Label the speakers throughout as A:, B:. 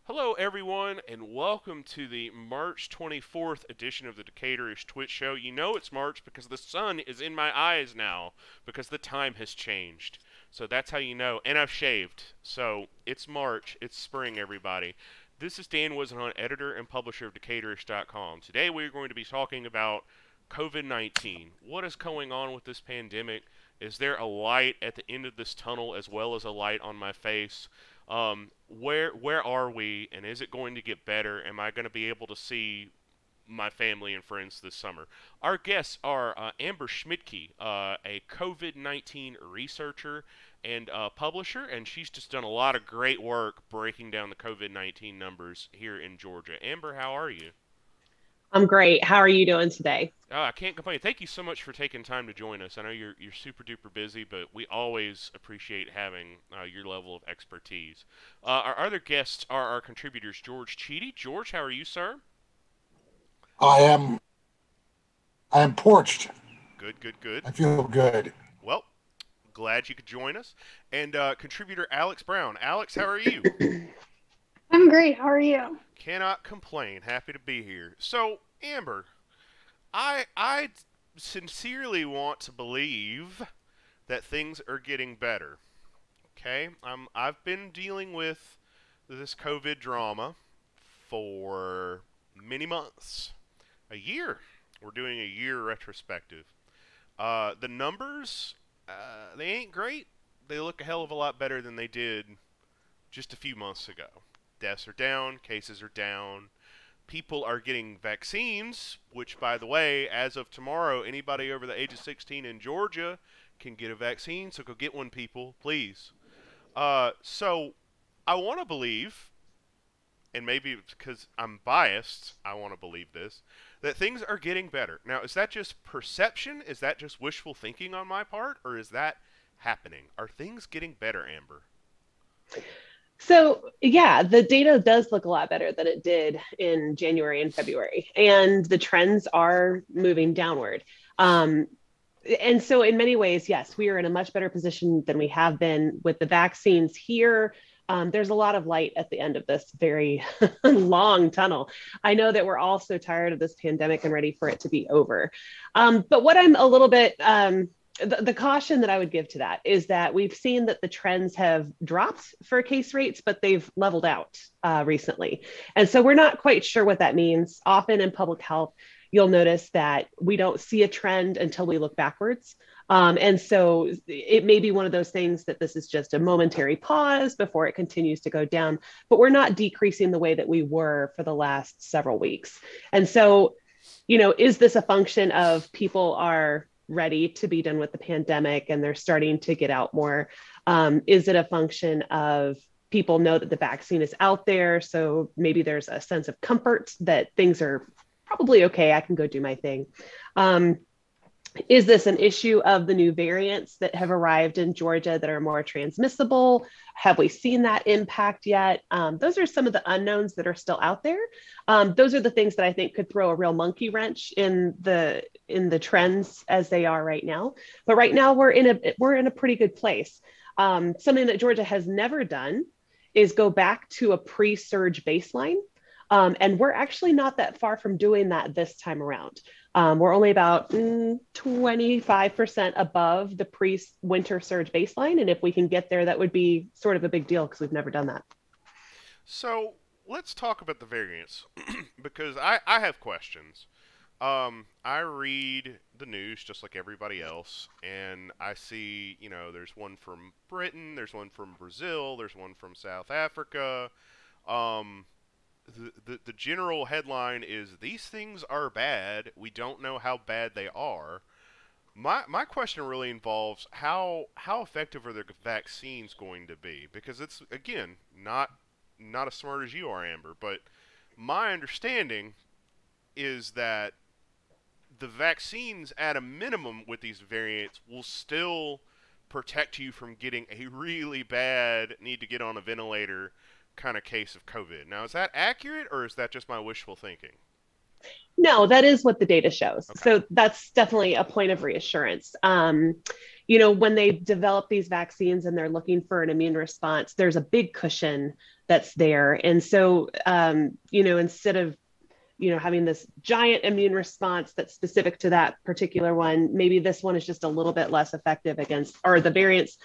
A: Hello, everyone, and welcome to the March 24th edition of the Decaturish Twitch Show. You know it's March because the sun is in my eyes now, because the time has changed. So that's how you know. And I've shaved. So it's March. It's spring, everybody. This is Dan Wisenhunt, editor and publisher of Decaturish.com. Today we're going to be talking about COVID-19. What is going on with this pandemic? Is there a light at the end of this tunnel as well as a light on my face? Where are we, and is it going to get better? Am I going to be able to see my family and friends this summer? Our guests are Amber Schmidtke, a COVID-19 researcher and publisher, and she's just done a lot of great work breaking down the COVID-19 numbers here in Georgia. Amber, how are you?
B: I'm great. How are you doing today?
A: I can't complain. Thank you so much for taking time to join us. I know you're super duper busy, but we always appreciate having your level of expertise. Our other guests are our contributors, George Cheedy. George, how are you, sir?
C: I am I am porched.
A: Good, good, good.
C: I feel good.
A: Well, glad you could join us. And contributor Alex Brown. Alex, how are you?
D: I'm great. How are you?
A: Cannot complain. Happy to be here. So, Amber, I sincerely want to believe that things are getting better. Okay, I've been dealing with this COVID drama for many months, a year. We're doing a year retrospective. The numbers, they ain't great. They look a hell of a lot better than they did just a few months ago. Deaths are down, cases are down. People are getting vaccines, which, by the way, as of tomorrow, anybody over the age of 16 in Georgia can get a vaccine. So go get one, people, please. So I want to believe, and maybe it's because I'm biased, I want to believe this, that things are getting better. Now, is that just perception? Is that just wishful thinking on my part? Or is that happening? Are things getting better, Amber?
B: So, yeah, the data does look a lot better than it did in January and February, and the trends are moving downward. Um, and so, in many ways, yes, we are in a much better position than we have been with the vaccines here. There's a lot of light at the end of this very long tunnel. I know that we're all so tired of this pandemic and ready for it to be over. But what I'm a little bit the caution that I would give to that is that we've seen that the trends have dropped for case rates, but they've leveled out recently. And so we're not quite sure what that means. Often in public health, you'll notice that we don't see a trend until we look backwards. And so it may be one of those things that this is just a momentary pause before it continues to go down, but we're not decreasing the way that we were for the last several weeks. And so, is this a function of people are ready to be done with the pandemic and they're starting to get out more? Is it a function of people know that the vaccine is out there? So maybe there's a sense of comfort that things are probably okay. I can go do my thing. Is this an issue of the new variants that have arrived in Georgia that are more transmissible? Have we seen that impact yet? Those are some of the unknowns that are still out there. Those are the things that I think could throw a real monkey wrench in the trends as they are right now. But right now we're in a pretty good place. Something that Georgia has never done is go back to a pre-surge baseline. And we're actually not that far from doing that this time around. We're only about 25% above the pre-winter surge baseline. And if we can get there, that would be sort of a big deal because we've never done that.
A: So let's talk about the variants because I have questions. I read the news just like everybody else, and I see, there's one from Britain, there's one from Brazil, there's one from South Africa. Um, the general headline is these things are bad. We don't know how bad they are. My question really involves how effective are the vaccines going to be? Because it's again not as smart as you are, Amber, but my understanding is that the vaccines at a minimum with these variants will still protect you from getting a really bad need to get on a ventilator kind of case of COVID. Now, is that accurate or is that just my wishful thinking?
B: No, that is what the data shows.
A: Okay.
B: So that's definitely a point of reassurance. When they develop these vaccines and they're looking for an immune response, there's a big cushion that's there. And so, instead of having this giant immune response that's specific to that particular one, maybe this one is just a little bit less effective against, or the variants,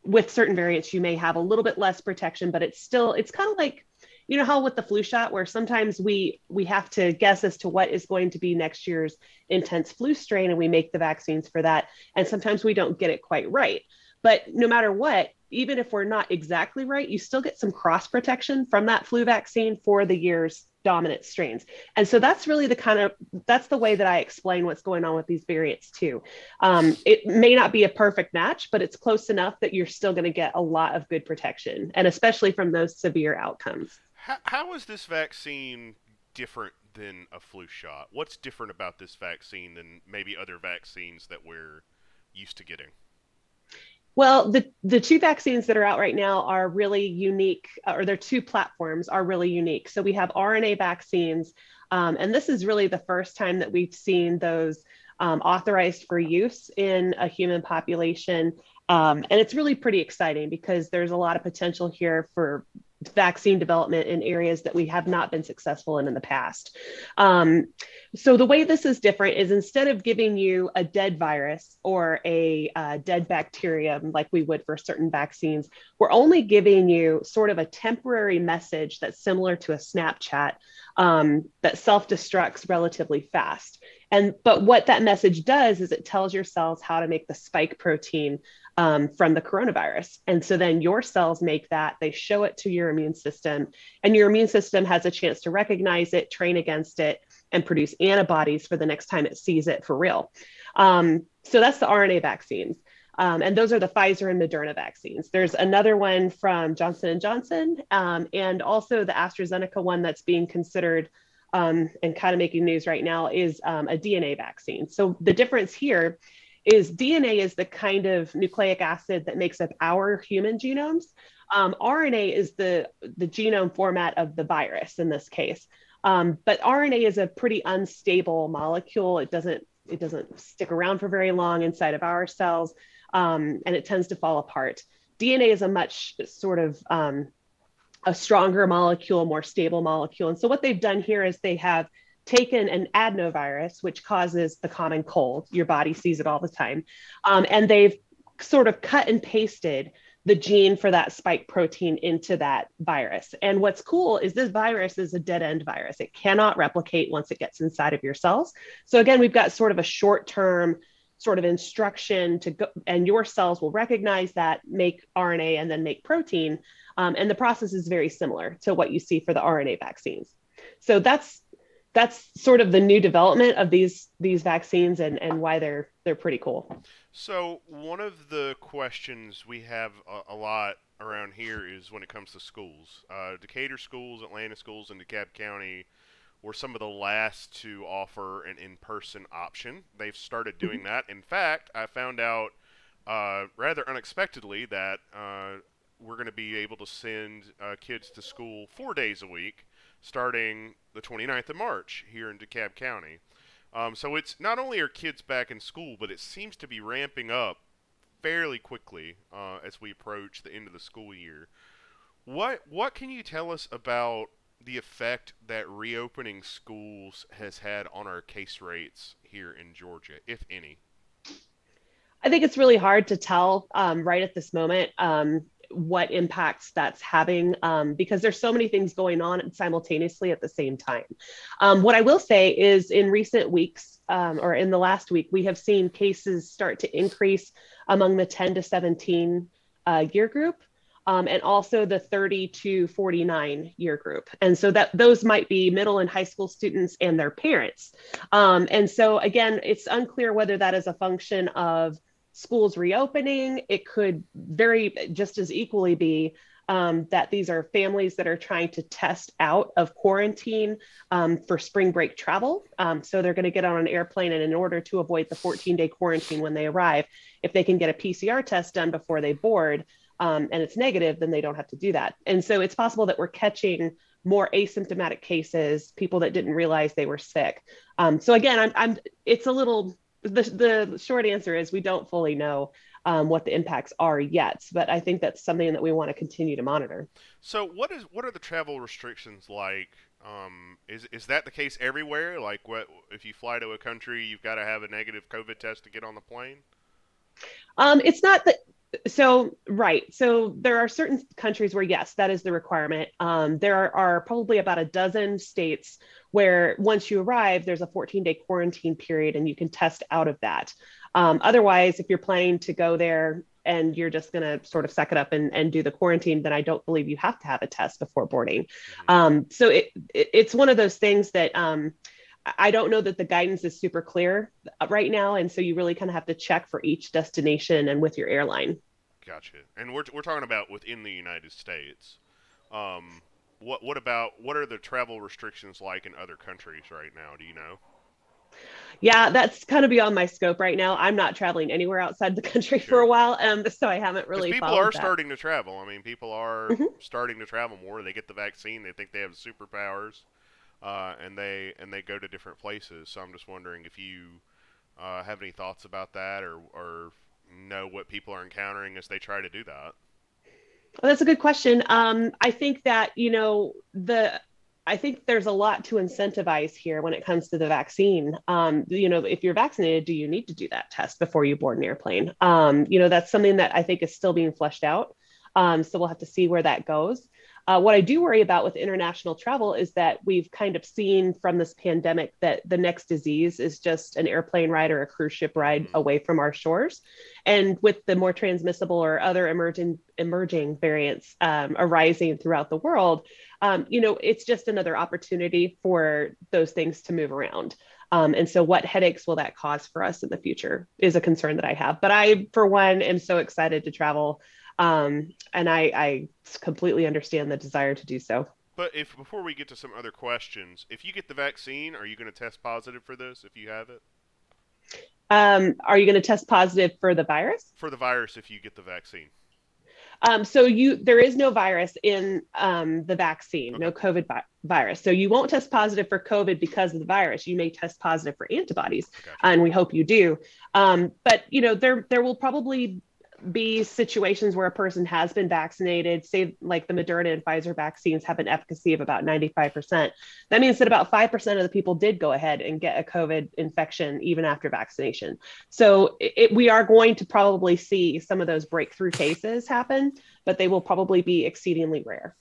B: with certain variants, you may have a little bit less protection, but it's kind of like, how with the flu shot, where sometimes we have to guess as to what is going to be next year's intense flu strain, and we make the vaccines for that. And sometimes we don't get it quite right. But no matter what, even if we're not exactly right, you still get some cross protection from that flu vaccine for the year's dominant strains. And so that's really that's the way that I explain what's going on with these variants too. It may not be a perfect match, but it's close enough that you're still going to get a lot of good protection, and especially from those severe outcomes.
A: How is this vaccine different than a flu shot? What's different about this vaccine than maybe other vaccines that we're used to getting?
B: Well, the two vaccines that are out right now are really unique, or their two platforms are really unique. So we have RNA vaccines, and this is really the first time that we've seen those authorized for use in a human population. And it's really pretty exciting because there's a lot of potential here for vaccine development in areas that we have not been successful in the past. So the way this is different is, instead of giving you a dead virus or a dead bacterium like we would for certain vaccines, we're only giving you sort of a temporary message that's similar to a Snapchat, that self-destructs relatively fast. But what that message does is it tells your cells how to make the spike protein from the coronavirus. And so then your cells make that, they show it to your immune system, and your immune system has a chance to recognize it, train against it, and produce antibodies for the next time it sees it for real. So that's the RNA vaccines. And those are the Pfizer and Moderna vaccines. There's another one from Johnson & Johnson, and also the AstraZeneca one that's being considered and kind of making news right now is a DNA vaccine. So the difference here is DNA is the kind of nucleic acid that makes up our human genomes. RNA is the genome format of the virus in this case. But RNA is a pretty unstable molecule. It doesn't stick around for very long inside of our cells, and it tends to fall apart. DNA is a much sort of a stronger molecule, more stable molecule. And so what they've done here is they have taken an adenovirus, which causes the common cold. Your body sees it all the time. And they've sort of cut and pasted the gene for that spike protein into that virus. And what's cool is this virus is a dead end virus. It cannot replicate once it gets inside of your cells. So again, we've got sort of a short-term sort of instruction to go, and your cells will recognize that, make RNA, and then make protein. And the process is very similar to what you see for the RNA vaccines. So that's sort of the new development of these vaccines, and why they're pretty cool.
A: So one of the questions we have a lot around here is when it comes to schools. Decatur schools, Atlanta schools, and DeKalb County were some of the last to offer an in-person option. They've started doing that. In fact, I found out rather unexpectedly that we're going to be able to send kids to school 4 days a week starting the 29th of March here in DeKalb County. So it's not only are kids back in school, but it seems to be ramping up fairly quickly as we approach the end of the school year. What can you tell us about the effect that reopening schools has had on our case rates here in Georgia, if any?
B: I think it's really hard to tell right at this moment what impacts that's having, because there's so many things going on simultaneously at the same time. What I will say is, in recent weeks, or in the last week, we have seen cases start to increase among the 10 to 17 year group, and also the 30 to 49 year group. And so that those might be middle and high school students and their parents. And so again, it's unclear whether that is a function of schools reopening. It could just as equally be that these are families that are trying to test out of quarantine for spring break travel. So they're going to get on an airplane, and in order to avoid the 14-day quarantine when they arrive, if they can get a PCR test done before they board, and it's negative, then they don't have to do that. And so it's possible that we're catching more asymptomatic cases, people that didn't realize they were sick. So again, it's a little, the short answer is we don't fully know. what the impacts are yet. But I think that's something that we want to continue to monitor.
A: So what are the travel restrictions like? Is that the case everywhere? Like, what if you fly to a country, you've got to have a negative COVID test to get on the plane?
B: It's not that. So, right. So there are certain countries where, yes, that is the requirement. There are probably about a dozen states where once you arrive, there's a 14-day quarantine period and you can test out of that. Otherwise, if you're planning to go there and you're just going to sort of suck it up and do the quarantine, then I don't believe you have to have a test before boarding. So it's one of those things that I don't know that the guidance is super clear right now. And so you really kind of have to check for each destination and with your airline.
A: Gotcha. And we're talking about within the United States. What are the travel restrictions like in other countries right now? Do you know?
B: Yeah, that's kind of beyond my scope right now. I'm not traveling anywhere outside the country for a while, so I haven't really
A: people
B: followed
A: are
B: that.
A: starting to travel. I mean, people are starting to travel more. They get the vaccine. They think they have superpowers. And they go to different places. So I'm just wondering if you have any thoughts about that, or know what people are encountering as they try to do that.
B: Well, that's a good question. I think that I think there's a lot to incentivize here when it comes to the vaccine. If you're vaccinated, do you need to do that test before you board an airplane? That's something that I think is still being fleshed out. So we'll have to see where that goes. What I do worry about with international travel is that we've kind of seen from this pandemic that the next disease is just an airplane ride or a cruise ship ride away from our shores. And with the more transmissible or other emerging variants arising throughout the world, it's just another opportunity for those things to move around. And so what headaches will that cause for us in the future is a concern that I have. But I, for one, am so excited to travel. And I completely understand the desire to do so.
A: But before we get to some other questions, if you get the vaccine, are you going to test positive for this if you have it?
B: Are you going to test positive for the virus?
A: For the virus if you get the vaccine.
B: There is no virus in the vaccine, okay. No COVID virus. So you won't test positive for COVID because of the virus. You may test positive for antibodies, okay. And we hope you do. But there will probably be situations where a person has been vaccinated, say like the Moderna and Pfizer vaccines have an efficacy of about 95%. That means that about 5% of the people did go ahead and get a COVID infection even after vaccination. So we are going to probably see some of those breakthrough cases happen, but they will probably be exceedingly rare.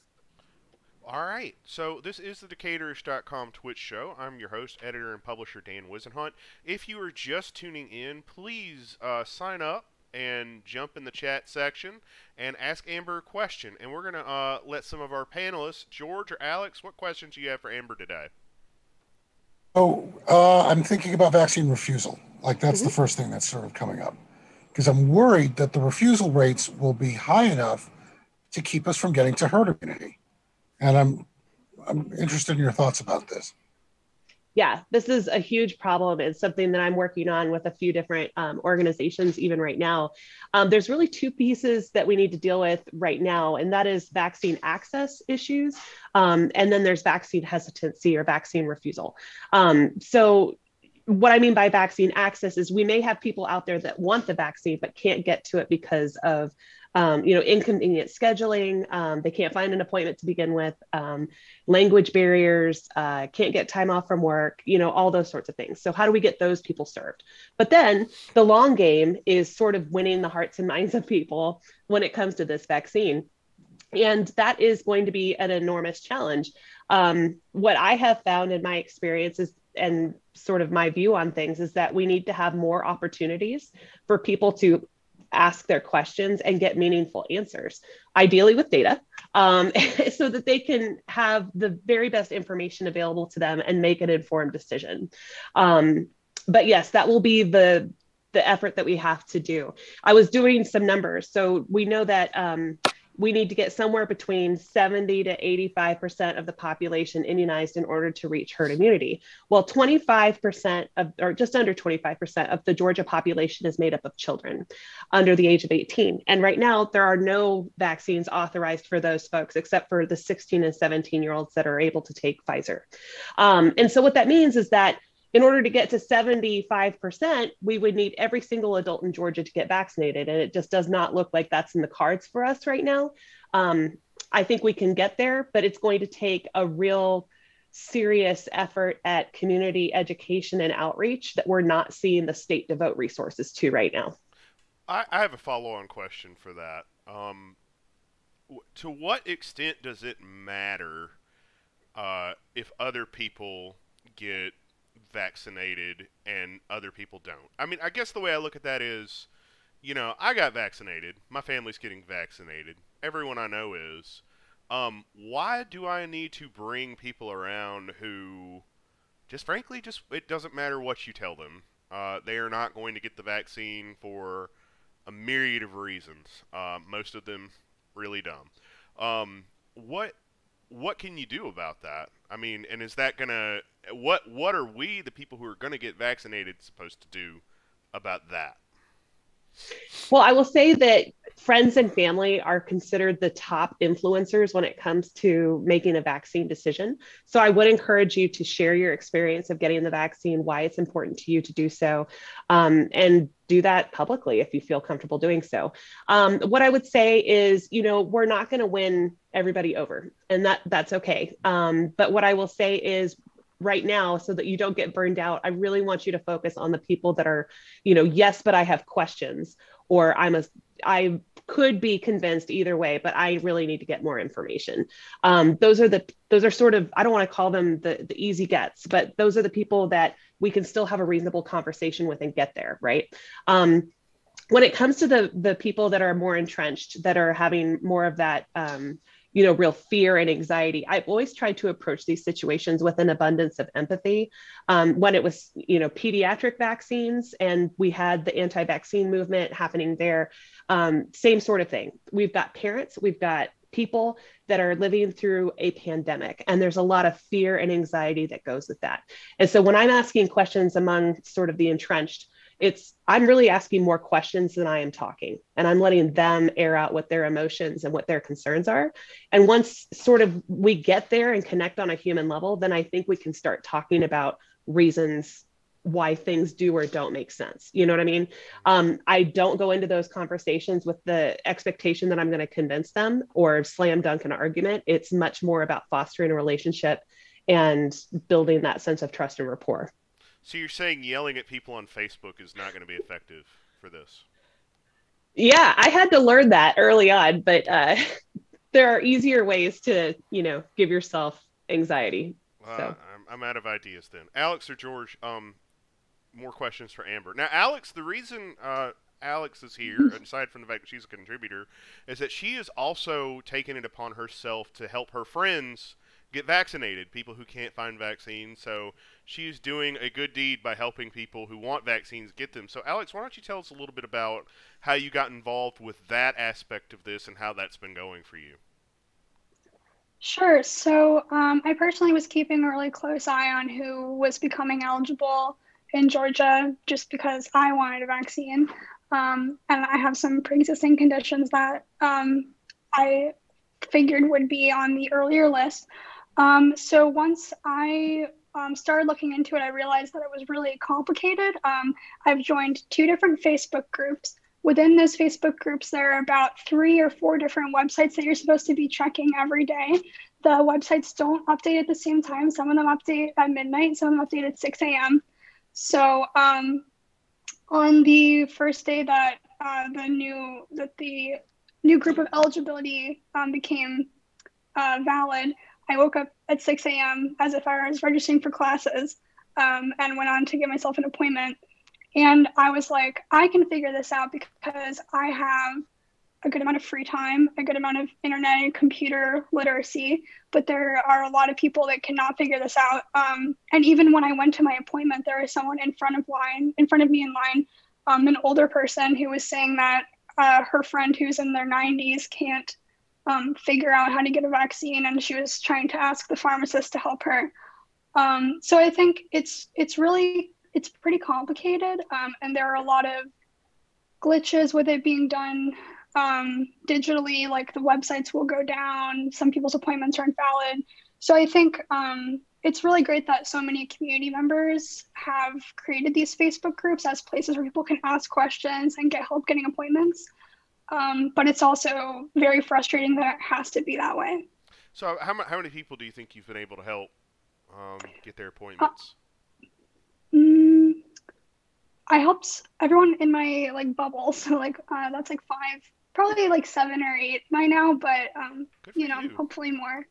A: All right, so this is the Decaturish.com Twitch show. I'm your host, editor, and publisher Dan Wisenhunt. If you are just tuning in, please sign up and jump in the chat section and ask Amber a question. And we're going to let some of our panelists, George or Alex, what questions do you have for Amber today?
C: I'm thinking about vaccine refusal. Like that's the first thing that's sort of coming up. Because I'm worried that the refusal rates will be high enough to keep us from getting to herd immunity. And I'm interested in your thoughts about this.
B: Yeah, this is a huge problem. It's something that I'm working on with a few different organizations even right now. There's really two pieces that we need to deal with right now, and that is vaccine access issues. And then there's vaccine hesitancy or vaccine refusal. So what I mean by vaccine access is we may have people out there that want the vaccine but can't get to it because of inconvenient scheduling. They can't find an appointment to begin with, language barriers, can't get time off from work, all those sorts of things. So how do we get those people served? But then the long game is sort of winning the hearts and minds of people when it comes to this vaccine. And that is going to be an enormous challenge. What I have found in my experiences and sort of my view on things is that we need to have more opportunities for people to ask their questions and get meaningful answers, ideally with data, so that they can have the very best information available to them and make an informed decision. But yes, that will be the effort that we have to do. I was doing some numbers. So we know that we need to get somewhere between 70 to 85% of the population immunized in order to reach herd immunity. Well, 25% or just under 25% of the Georgia population is made up of children under the age of 18. And right now, there are no vaccines authorized for those folks, except for the 16 and 17-year-olds that are able to take Pfizer. And so what that means is that in order to get to 75%, we would need every single adult in Georgia to get vaccinated. And it just does not look like that's in the cards for us right now. I think we can get there, but it's going to take a real serious effort at community education and outreach that we're not seeing the state devote resources to right now.
A: I have a follow-on question for that. To what extent does it matter if other people get vaccinated and other people don't? I mean, I guess the way I look at that is, you know, I got vaccinated. My family's getting vaccinated. Everyone I know is. Why do I need to bring people around who, just frankly, just it doesn't matter what you tell them. They are not going to get the vaccine for a myriad of reasons. Most of them really dumb. What can you do about that? I mean, and is that gonna what are we, the people who are gonna get vaccinated, supposed to do about that?
B: Well, I will say that friends and family are considered the top influencers when it comes to making a vaccine decision. So I would encourage you to share your experience of getting the vaccine, why it's important to you to do so, and do that publicly if you feel comfortable doing so. What I would say is, you know, we're not going to win everybody over, and that's okay. But what I will say is, right now, so that you don't get burned out, I really want you to focus on the people that are, you know, yes, but I have questions, or I could be convinced either way, but I really need to get more information. Those are sort of, I don't want to call them the easy gets, but those are the people that we can still have a reasonable conversation with and get there, right? When it comes to the people that are more entrenched, that are having more of that, you know, real fear and anxiety, I've always tried to approach these situations with an abundance of empathy. When it was, you know, pediatric vaccines and we had the anti-vaccine movement happening there, same sort of thing. We've got parents, we've got people that are living through a pandemic, and there's a lot of fear and anxiety that goes with that. And so when I'm asking questions among sort of the entrenched, I'm really asking more questions than I am talking, and I'm letting them air out what their emotions and what their concerns are. And once sort of we get there and connect on a human level, then I think we can start talking about reasons why things do or don't make sense. You know what I mean? I don't go into those conversations with the expectation that I'm going to convince them or slam dunk an argument. It's much more about fostering a relationship and building that sense of trust and rapport.
A: So you're saying yelling at people on Facebook is not going to be effective for this?
B: Yeah, I had to learn that early on, but there are easier ways to, you know, give yourself anxiety. So
A: I'm out of ideas then. Alex or George, more questions for Amber. Now, Alex, the reason Alex is here, aside from the fact that she's a contributor, is that she has also taken it upon herself to help her friends get vaccinated, people who can't find vaccines. So she's doing a good deed by helping people who want vaccines get them. So Alex, why don't you tell us a little bit about how you got involved with that aspect of this and how that's been going for you?
D: Sure. So I personally was keeping a really close eye on who was becoming eligible in Georgia just because I wanted a vaccine. And I have some pre-existing conditions that I figured would be on the earlier list. So once I started looking into it, I realized that it was really complicated. I've joined 2 different Facebook groups. Within those Facebook groups, there are about 3 or 4 different websites that you're supposed to be checking every day. The websites don't update at the same time. Some of them update at midnight, some of them update at 6 a.m. So on the first day that the new group of eligibility became valid, I woke up at 6 a.m. as if I was registering for classes and went on to get myself an appointment. And I was like, I can figure this out because I have a good amount of free time, a good amount of internet and computer literacy, but there are a lot of people that cannot figure this out. And even when I went to my appointment, there was someone in front of me in line, an older person who was saying that her friend who's in their 90s can't figure out how to get a vaccine, and she was trying to ask the pharmacist to help her. So I think it's pretty complicated, and there are a lot of glitches with it being done digitally, like the websites will go down, some people's appointments are invalid. So I think it's really great that so many community members have created these Facebook groups as places where people can ask questions and get help getting appointments. But it's also very frustrating that it has to be that way.
A: So how many people do you think you've been able to help get their appointments?
D: I helped everyone in my like bubble, so like that's like 5, probably like 7 or 8 by now, but you know, hopefully more.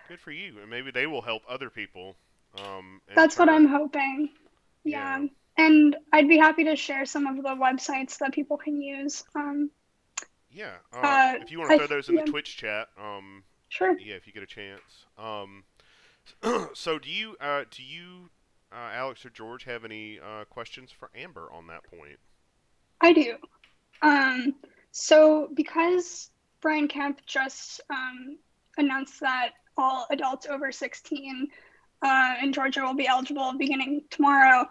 A: Good for you, and maybe they will help other people.
D: That's what I'm hoping. Yeah. And I'd be happy to share some of the websites that people can use.
A: If you want to throw those in the Twitch chat,
D: sure.
A: Yeah, if you get a chance. So do you, Alex or George, have any questions for Amber on that point?
D: I do. So because Brian Kemp just announced that all adults over 16 in Georgia will be eligible beginning tomorrow,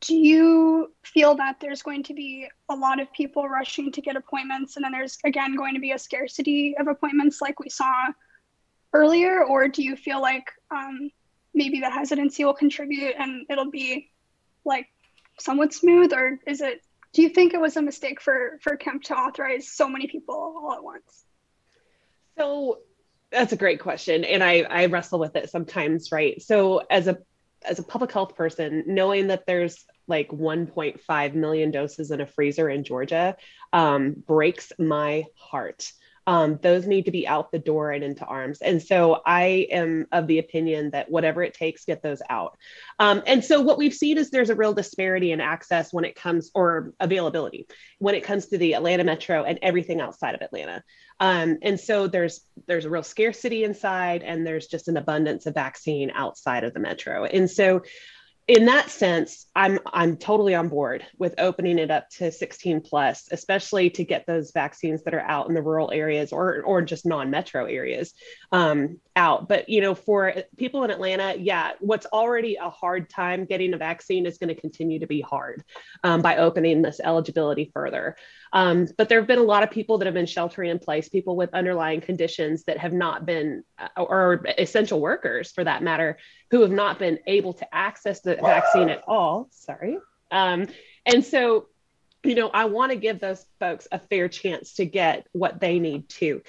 D: do you feel that there's going to be a lot of people rushing to get appointments, and then there's again going to be a scarcity of appointments like we saw earlier? Or do you feel like maybe the hesitancy will contribute and it'll be like somewhat smooth? Or do you think it was a mistake for Kemp to authorize so many people all at once?
B: So that's a great question, and I wrestle with it sometimes, right? So as a public health person, knowing that there's like 1.5 million doses in a freezer in Georgia breaks my heart. Those need to be out the door and into arms. And so I am of the opinion that whatever it takes, get those out. And so what we've seen is there's a real disparity in access when it comes, or availability, when it comes to the Atlanta metro and everything outside of Atlanta. And so there's a real scarcity inside, and there's just an abundance of vaccine outside of the metro. And so in that sense, I'm totally on board with opening it up to 16 plus, especially to get those vaccines that are out in the rural areas or just non-metro areas out. But, you know, for people in Atlanta, yeah, what's already a hard time getting a vaccine is going to continue to be hard by opening this eligibility further. But there have been a lot of people that have been sheltering in place, people with underlying conditions that have not been, or essential workers for that matter, who have not been able to access the vaccine at all. Sorry. And so, you know, I want to give those folks a fair chance to get what they need too.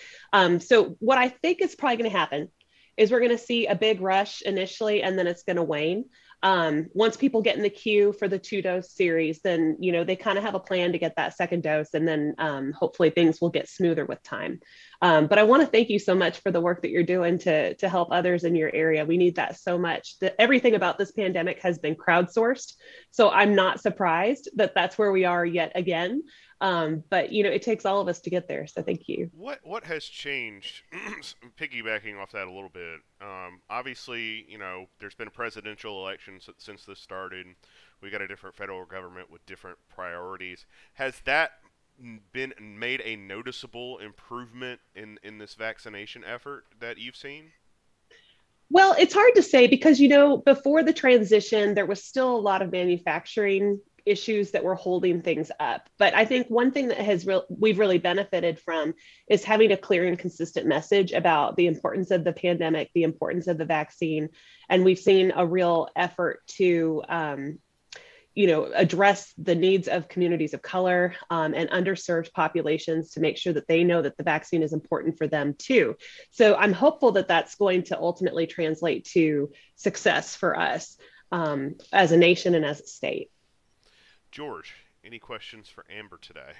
B: So what I think is probably going to happen is we're going to see a big rush initially, and then it's going to wane. Once people get in the queue for the 2-dose series, then, you know, they kind of have a plan to get that second dose, and then hopefully things will get smoother with time. But I want to thank you so much for the work that you're doing to help others in your area. We need that so much. Everything about this pandemic has been crowdsourced. So I'm not surprised that that's where we are yet again. But, you know, it takes all of us to get there. So thank you.
A: What has changed, piggybacking off that a little bit, obviously, you know, there's been a presidential election since this started. We got a different federal government with different priorities. Has that been made a noticeable improvement in this vaccination effort that you've seen?
B: Well, it's hard to say because, you know, before the transition, there was still a lot of manufacturing issues that were holding things up. But I think one thing that we've really benefited from is having a clear and consistent message about the importance of the pandemic, the importance of the vaccine. And we've seen a real effort to, you know, address the needs of communities of color and underserved populations to make sure that they know that the vaccine is important for them too. So I'm hopeful that that's going to ultimately translate to success for us as a nation and as a state.
A: George, any questions for Amber today?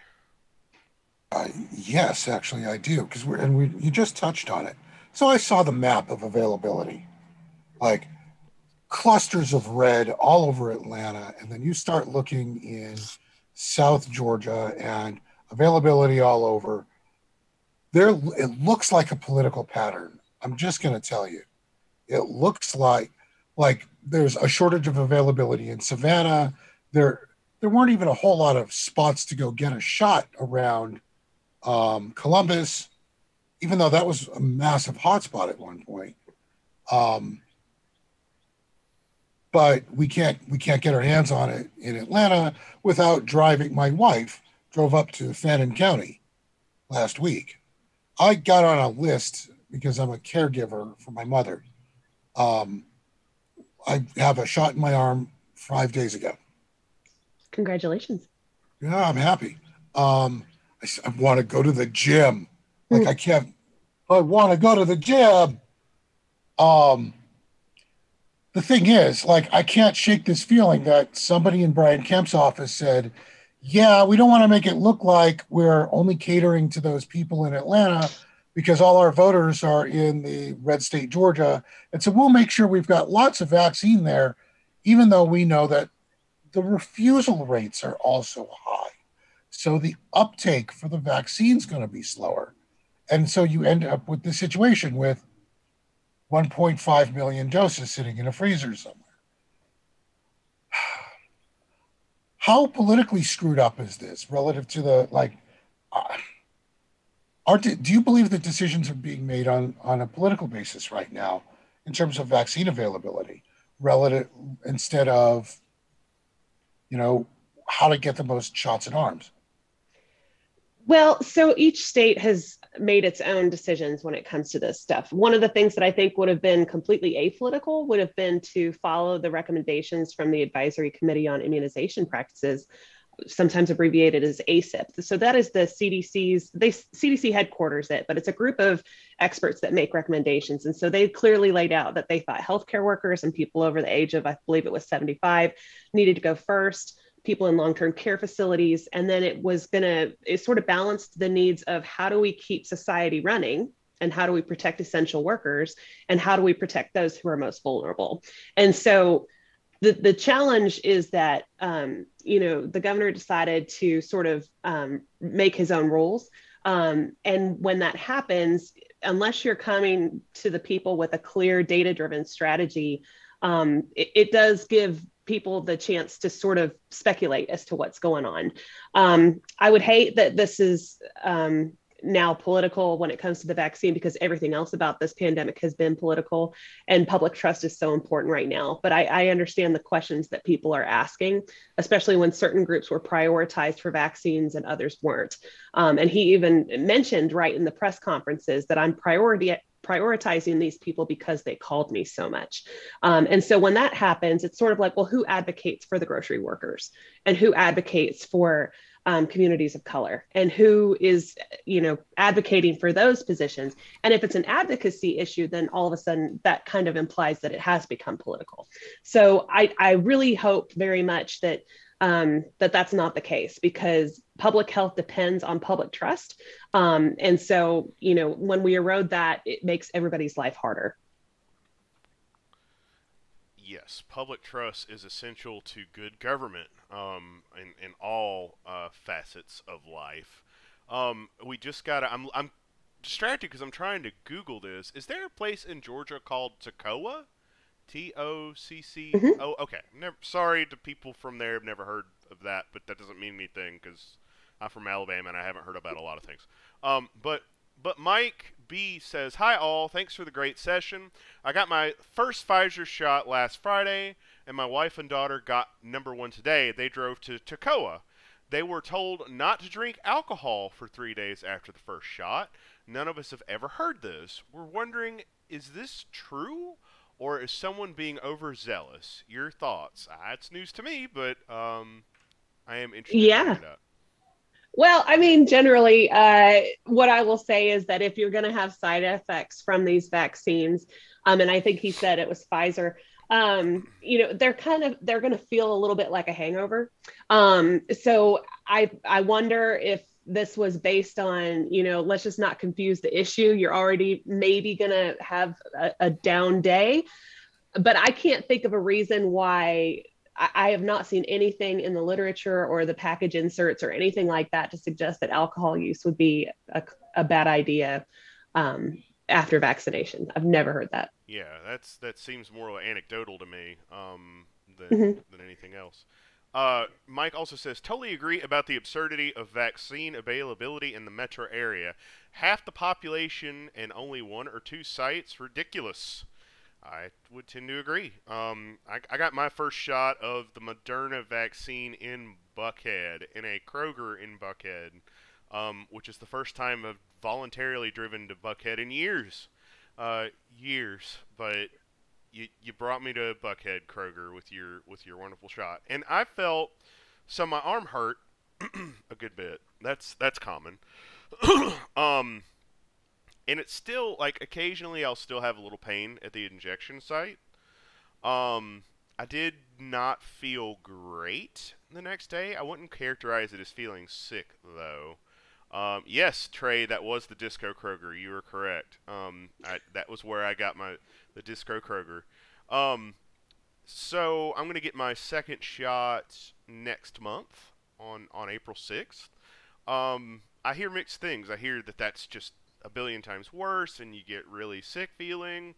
C: Yes, actually I do, because you just touched on it. So I saw the map of availability, like clusters of red all over Atlanta, and then you start looking in South Georgia and availability all over. It looks like a political pattern. I'm just going to tell you, it looks like there's a shortage of availability in Savannah. There weren't even a whole lot of spots to go get a shot around Columbus, even though that was a massive hotspot at one point. But we can't get our hands on it in Atlanta without driving. My wife drove up to Fannin County last week. I got on a list because I'm a caregiver for my mother Um, I have a shot in my arm 5 days ago.
B: Congratulations.
C: Yeah, I'm happy. I want to go to the gym. Like I can't. I want to go to the gym. Um, the thing is, like, I can't shake this feeling that somebody in Brian Kemp's office said, yeah, we don't want to make it look like we're only catering to those people in Atlanta because all our voters are in the red state, Georgia. And so we'll make sure we've got lots of vaccine there, even though we know that the refusal rates are also high. So the uptake for the vaccine is going to be slower. And so you end up with the situation with 1.5 million doses sitting in a freezer somewhere. How politically screwed up is this relative to the do you believe that decisions are being made on a political basis right now in terms of vaccine availability relative instead of, you know, how to get the most shots in arms?
B: Well, so each state has made its own decisions when it comes to this stuff. One of the things that I think would have been completely apolitical would have been to follow the recommendations from the Advisory Committee on Immunization Practices, sometimes abbreviated as ACIP. So that is the CDC headquarters it, but it's a group of experts that make recommendations. And so they clearly laid out that they thought healthcare workers and people over the age of, I believe it was 75, needed to go first, people in long-term care facilities. And then it sort of balanced the needs of how do we keep society running and how do we protect essential workers and how do we protect those who are most vulnerable. And so the challenge is that, the governor decided to sort of make his own rules. And when that happens, unless you're coming to the people with a clear data-driven strategy, it does give people the chance to sort of speculate as to what's going on. I would hate that this is now political when it comes to the vaccine because everything else about this pandemic has been political and public trust is so important right now. But I understand the questions that people are asking, especially when certain groups were prioritized for vaccines and others weren't. And he even mentioned right in the press conferences that I'm prioritizing these people because they called me so much. And so when that happens, it's sort of like, well, who advocates for the grocery workers and who advocates for communities of color and who is, advocating for those positions? And if it's an advocacy issue, then all of a sudden that kind of implies that it has become political. So I really hope very much that that's not the case because public health depends on public trust. And so, when we erode that, it makes everybody's life harder.
A: Yes, public trust is essential to good government in all facets of life. We just gotta. I'm distracted because I'm trying to Google this. Is there a place in Georgia called Toccoa?
B: Mm-hmm.
A: TOCCO. Okay, sorry to people from there. I've never heard of that, but that doesn't mean anything because I'm from Alabama and I haven't heard about a lot of things. But Mike B says, "Hi all, thanks for the great session. I got my first Pfizer shot last Friday, and my wife and daughter got number one today. They drove to Toccoa. They were told not to drink alcohol for 3 days after the first shot. None of us have ever heard this. We're wondering, is this true, or is someone being overzealous? Your thoughts?" It's news to me, but I am interested to
B: Yeah.
A: hear that.
B: Well, I mean, generally, what I will say is that if you're going to have side effects from these vaccines, and I think he said it was Pfizer, they're going to feel a little bit like a hangover. So I wonder if this was based on, let's just not confuse the issue. You're already maybe going to have a down day, but I can't think of a reason why. I have not seen anything in the literature or the package inserts or anything like that to suggest that alcohol use would be a bad idea after vaccination. I've never heard that.
A: Yeah, that seems more like anecdotal to me
B: Mhm.
A: than anything else. Mike also says, totally agree about the absurdity of vaccine availability in the metro area. Half the population and only one or two sites, ridiculous. I would tend to agree. I got my first shot of the Moderna vaccine in Buckhead, in a Kroger in Buckhead, which is the first time I've voluntarily driven to Buckhead in years. Years. But you brought me to Buckhead Kroger with your wonderful shot, and I felt my arm hurt a good bit. That's common. um, and it's still like occasionally I'll still have a little pain at the injection site. I did not feel great the next day. I wouldn't characterize it as feeling sick though. Yes, Trey, that was the Disco Kroger. You were correct. That was where I got the Disco Kroger. So I'm gonna get my second shot next month on April 6th. I hear mixed things. I hear that that's just a billion times worse, and you get really sick feeling,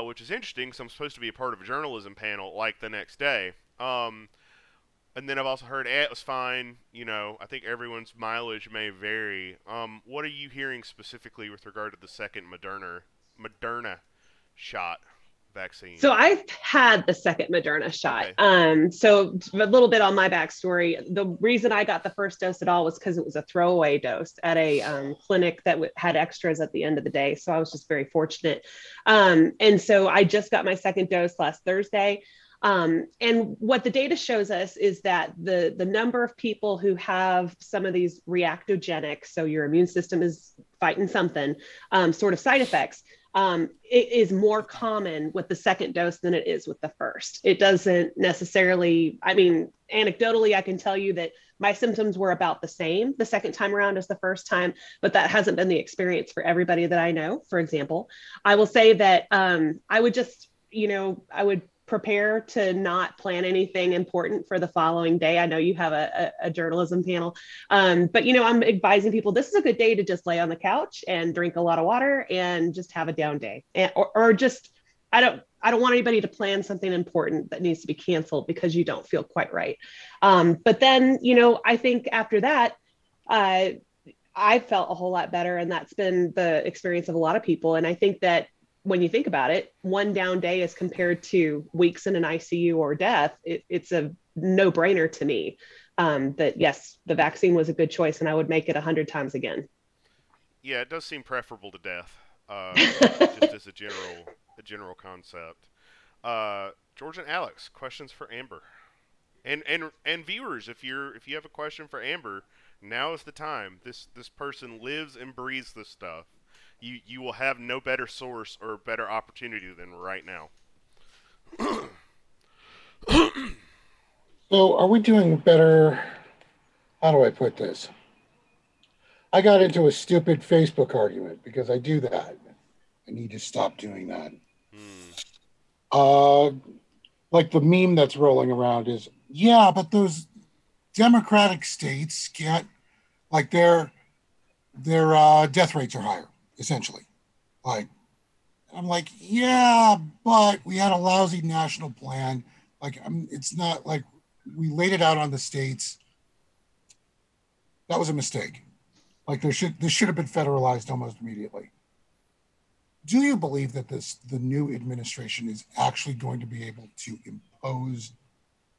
A: which is interesting. So I'm supposed to be a part of a journalism panel like the next day. And then I've also heard, it was fine. You know, I think everyone's mileage may vary. What are you hearing specifically with regard to the second Moderna shot vaccine?
B: So I've had the second Moderna shot.
A: Okay.
B: So a little bit on my backstory. The reason I got the first dose at all was because it was a throwaway dose at a clinic that had extras at the end of the day. So I was just very fortunate. And so I just got my second dose last Thursday. And what the data shows us is that the number of people who have some of these reactogenic, so your immune system is fighting something, sort of side effects, it is more common with the second dose than it is with the first. It doesn't necessarily, I mean, anecdotally, I can tell you that my symptoms were about the same the second time around as the first time, but that hasn't been the experience for everybody that I know. For example, I will say that I would just, I would prepare to not plan anything important for the following day. I know you have a journalism panel, but I'm advising people this is a good day to just lay on the couch and drink a lot of water and just have a down day, or just I don't want anybody to plan something important that needs to be canceled because you don't feel quite right. But then I think after that, I felt a whole lot better, and that's been the experience of a lot of people. And I think that when you think about it, one down day as compared to weeks in an ICU or death, it's a no-brainer to me that yes, the vaccine was a good choice, and I would make it 100 times again.
A: Yeah, it does seem preferable to death, just as a general concept. George and Alex, questions for Amber, and viewers, if you have a question for Amber, now is the time. This person lives and breathes this stuff. You will have no better source or better opportunity than right now.
C: So are we doing better? How do I put this? I got into a stupid Facebook argument because I do that. I need to stop doing that. Like the meme that's rolling around is, yeah, but those Democratic states get, like their death rates are higher. Essentially, I'm like, yeah, but we had a lousy national plan. It's not like we laid it out on the states. That was a mistake. This should have been federalized almost immediately. Do you believe that the new administration is actually going to be able to impose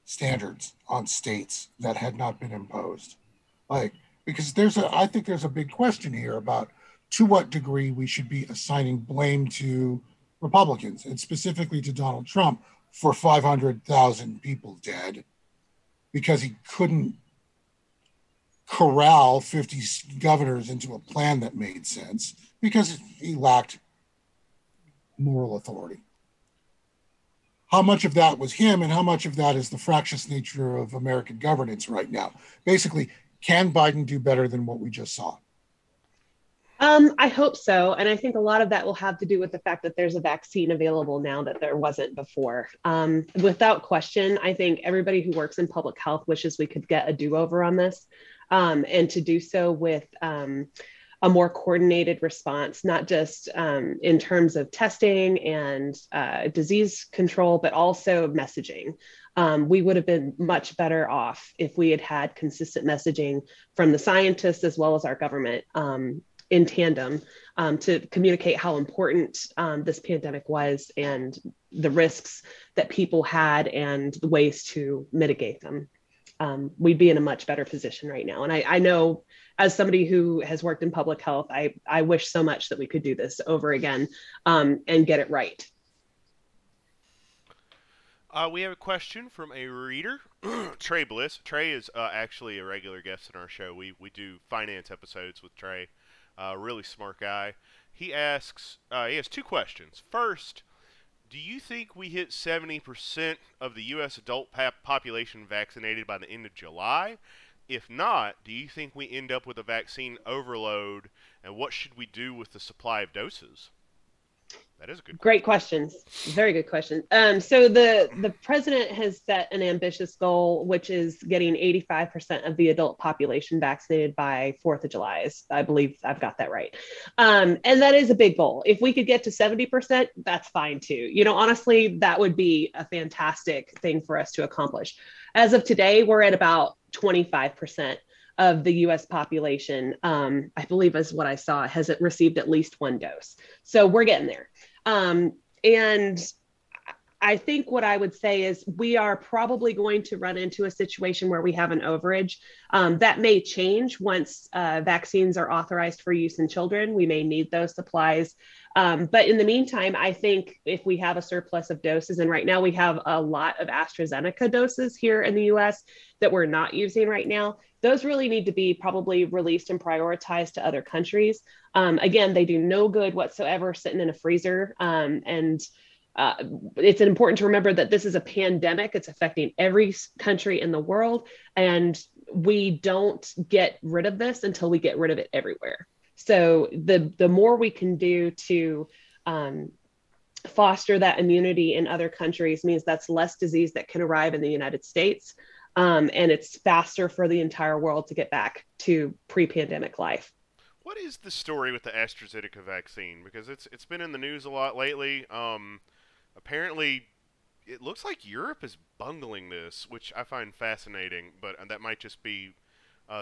C: standards on states that had not been imposed? Because I think there's a big question here about to what degree we should be assigning blame to Republicans, and specifically to Donald Trump, for 500,000 people dead because he couldn't corral 50 governors into a plan that made sense because he lacked moral authority. How much of that was him, and how much of that is the fractious nature of American governance right now? Basically, can Biden do better than what we just saw?
B: I hope so. And I think a lot of that will have to do with the fact that there's a vaccine available now that there wasn't before. Without question, I think everybody who works in public health wishes we could get a do-over on this, and to do so with a more coordinated response, not just in terms of testing and disease control, but also messaging. We would have been much better off if we had had consistent messaging from the scientists as well as our government in tandem to communicate how important this pandemic was and the risks that people had and the ways to mitigate them. We'd be in a much better position right now. And I know, as somebody who has worked in public health, I wish so much that we could do this over again and get it right.
A: We have a question from a reader, Trey Bliss. Trey is actually a regular guest in our show. We do finance episodes with Trey. Really smart guy. He asks, he has two questions. First, do you think we hit 70% of the U.S. adult population vaccinated by the end of July? If not, do you think we end up with a vaccine overload, and what should we do with the supply of doses? That is a good question.
B: Great questions. Very good question. So the president has set an ambitious goal, which is getting 85% of the adult population vaccinated by 4th of July. I believe I've got that right. And that is a big goal. If we could get to 70%, that's fine too. You know, honestly, that would be a fantastic thing for us to accomplish. As of today, we're at about 25% of the US population, I believe is what I saw, has received at least one dose. So we're getting there. And I think what I would say is we are probably going to run into a situation where we have an overage. That may change once vaccines are authorized for use in children. We may need those supplies. But in the meantime, I think if we have a surplus of doses, and right now we have a lot of AstraZeneca doses here in the US that we're not using right now, those really need to be probably released and prioritized to other countries. Again, they do no good whatsoever sitting in a freezer. It's important to remember that this is a pandemic. It's affecting every country in the world. And we don't get rid of this until we get rid of it everywhere. So the more we can do to foster that immunity in other countries means that's less disease that can arrive in the United States. And it's faster for the entire world to get back to pre-pandemic life.
A: What is the story with the AstraZeneca vaccine? Because it's been in the news a lot lately. Apparently, it looks like Europe is bungling this, which I find fascinating, but that might just be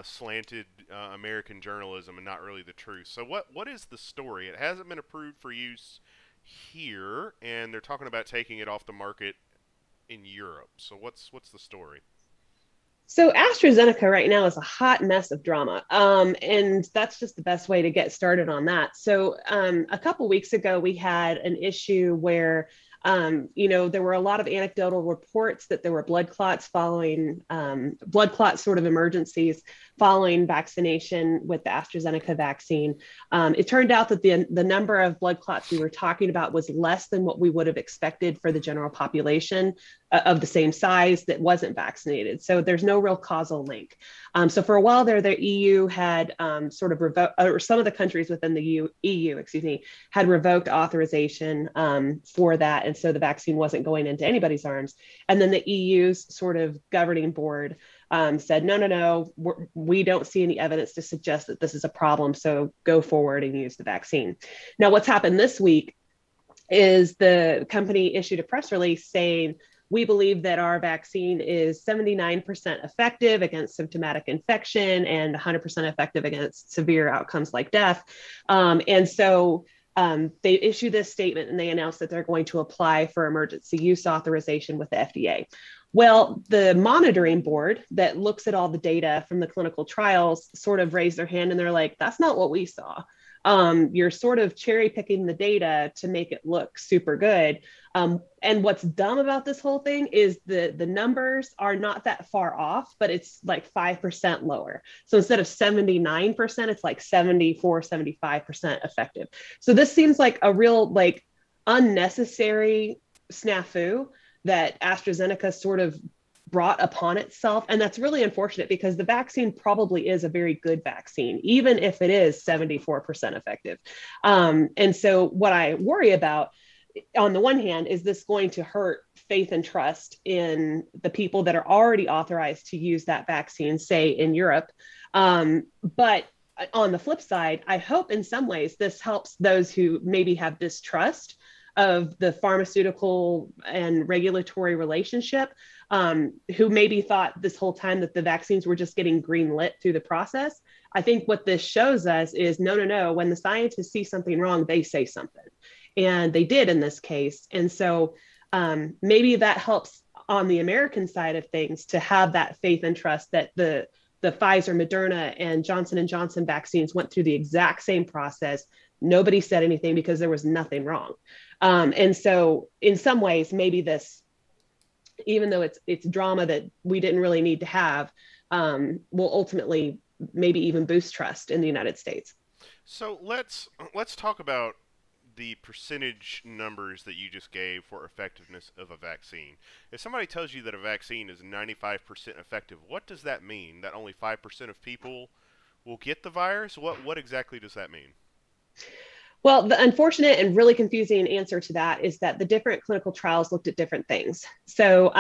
A: slanted American journalism and not really the truth. So what is the story? It hasn't been approved for use here, and they're talking about taking it off the market in Europe. So what's the story?
B: So AstraZeneca right now is a hot mess of drama. And that's just the best way to get started on that. So a couple weeks ago, we had an issue where there were a lot of anecdotal reports that there were blood clots following blood clot sort of emergencies following vaccination with the AstraZeneca vaccine. It turned out that the number of blood clots we were talking about was less than what we would have expected for the general population of the same size that wasn't vaccinated. So there's no real causal link. So for a while there, the EU had sort of revoked, or some of the countries within the EU, had revoked authorization for that. And so the vaccine wasn't going into anybody's arms. And then the EU's sort of governing board said, no, we don't see any evidence to suggest that this is a problem. So go forward and use the vaccine. Now, what's happened this week is the company issued a press release saying, we believe that our vaccine is 79% effective against symptomatic infection and 100% effective against severe outcomes like death. And so they issued this statement and they announced that they're going to apply for emergency use authorization with the FDA. Well, the monitoring board that looks at all the data from the clinical trials sort of raised their hand and they're like, that's not what we saw. You're sort of cherry picking the data to make it look super good. And what's dumb about this whole thing is the numbers are not that far off, but it's like 5% lower. So instead of 79%, it's like 74, 75% effective. So this seems like a real like unnecessary snafu that AstraZeneca sort of brought upon itself. And that's really unfortunate because the vaccine probably is a very good vaccine, even if it is 74% effective. And so what I worry about on the one hand, is this going to hurt faith and trust in the people that are already authorized to use that vaccine, say in Europe? But on the flip side, I hope in some ways this helps those who maybe have distrust of the pharmaceutical and regulatory relationship, who maybe thought this whole time that the vaccines were just getting green lit through the process. I think what this shows us is no, when the scientists see something wrong, they say something. And they did in this case. And so maybe that helps on the American side of things to have that faith and trust that the Pfizer, Moderna, and Johnson & Johnson vaccines went through the exact same process. Nobody said anything because there was nothing wrong. And so in some ways, maybe this even though it's drama that we didn't really need to have, will ultimately maybe even boost trust in the United States.
A: So let's talk about the percentage numbers that you just gave for effectiveness of a vaccine. If somebody tells you that a vaccine is 95% effective, what does that mean? That only 5% of people will get the virus? What exactly does that mean?
B: Well, the unfortunate and really confusing answer to that is that the different clinical trials looked at different things. So,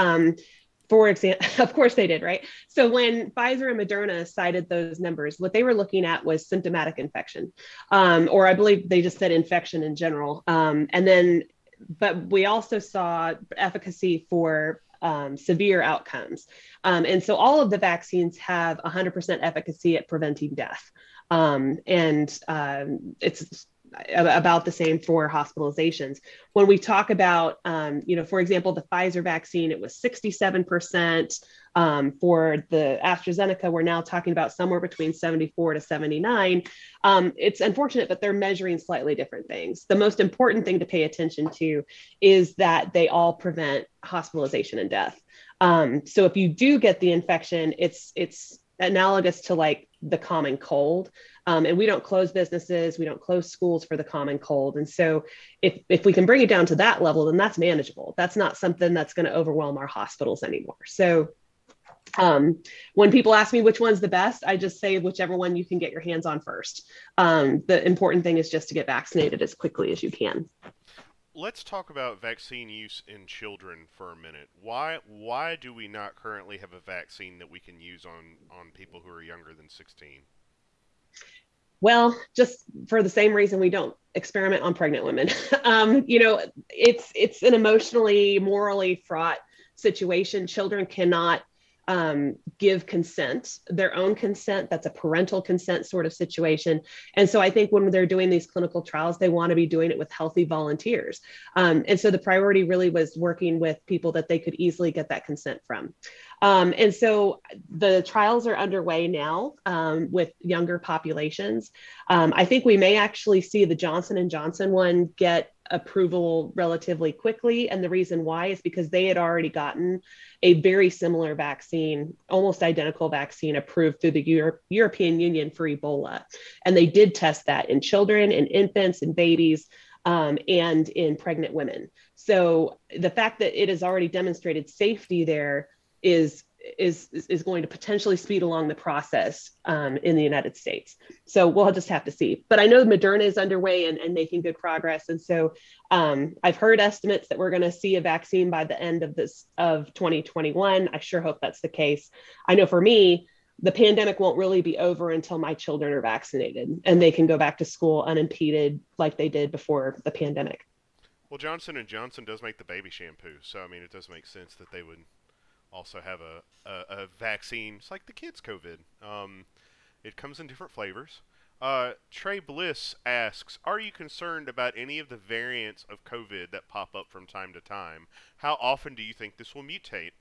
B: for example, of course they did, right? So when Pfizer and Moderna cited those numbers, what they were looking at was symptomatic infection, or I believe they just said infection in general. But we also saw efficacy for severe outcomes. And so all of the vaccines have 100% efficacy at preventing death. It's about the same for hospitalizations. When we talk about, for example, the Pfizer vaccine, it was 67%. For the AstraZeneca, we're now talking about somewhere between 74 to 79. It's unfortunate, but they're measuring slightly different things. The most important thing to pay attention to is that they all prevent hospitalization and death. So if you do get the infection, it's analogous to like the common cold. And we don't close businesses, we don't close schools for the common cold. And so if we can bring it down to that level, then that's manageable. That's not something that's going to overwhelm our hospitals anymore. So when people ask me which one's the best, I just say whichever one you can get your hands on first. The important thing is just to get vaccinated as quickly as you can.
A: Let's talk about vaccine use in children for a minute. Why do we not currently have a vaccine that we can use on people who are younger than 16?
B: Well, just for the same reason we don't experiment on pregnant women. It's an emotionally, morally fraught situation. Children cannot give consent, their own consent. That's a parental consent sort of situation. And so I think when they're doing these clinical trials, they want to be doing it with healthy volunteers. And so the priority really was working with people that they could easily get that consent from. And so the trials are underway now with younger populations. I think we may actually see the Johnson & Johnson one get approval relatively quickly. And the reason why is because they had already gotten a very similar vaccine, almost identical vaccine approved through the European Union for Ebola. And they did test that in children and infants and babies and in pregnant women. So the fact that it has already demonstrated safety there is going to potentially speed along the process in the United States. So we'll just have to see. But I know Moderna is underway and making good progress. And so I've heard estimates that we're going to see a vaccine by the end of 2021. I sure hope that's the case. I know for me, the pandemic won't really be over until my children are vaccinated and they can go back to school unimpeded like they did before the pandemic.
A: Well, Johnson & Johnson does make the baby shampoo. So, I mean, it does make sense that they would also have a vaccine. It's like the kids' COVID. It comes in different flavors. Trey Bliss asks, are you concerned about any of the variants of COVID that pop up from time to time? How often do you think this will mutate?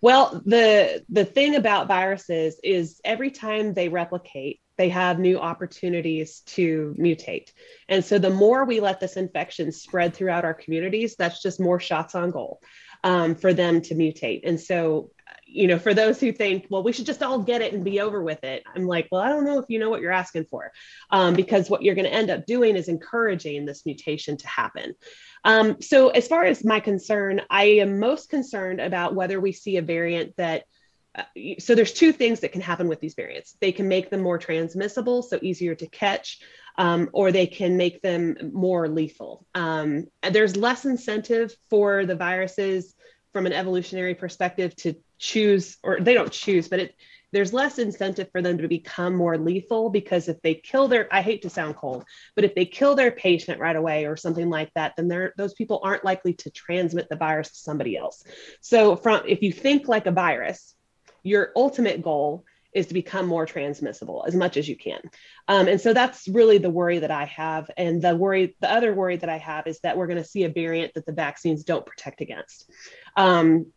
B: Well, the thing about viruses is every time they replicate, they have new opportunities to mutate. And so the more we let this infection spread throughout our communities, that's just more shots on goal for them to mutate. And so, for those who think, well, we should just all get it and be over with it, I'm like, well, I don't know if you know what you're asking for, because what you're going to end up doing is encouraging this mutation to happen. So as far as my concern, I am most concerned about whether we see a variant that so there's two things that can happen with these variants. They can make them more transmissible, so easier to catch, or they can make them more lethal. There's less incentive for the viruses from an evolutionary perspective to choose, or they don't choose, but there's less incentive for them to become more lethal, because if they kill I hate to sound cold, but if they kill their patient right away or something like that, then those people aren't likely to transmit the virus to somebody else. So if you think like a virus, your ultimate goal is to become more transmissible as much as you can. And so that's really the worry that I have. And the other worry that I have is that we're going to see a variant that the vaccines don't protect against. And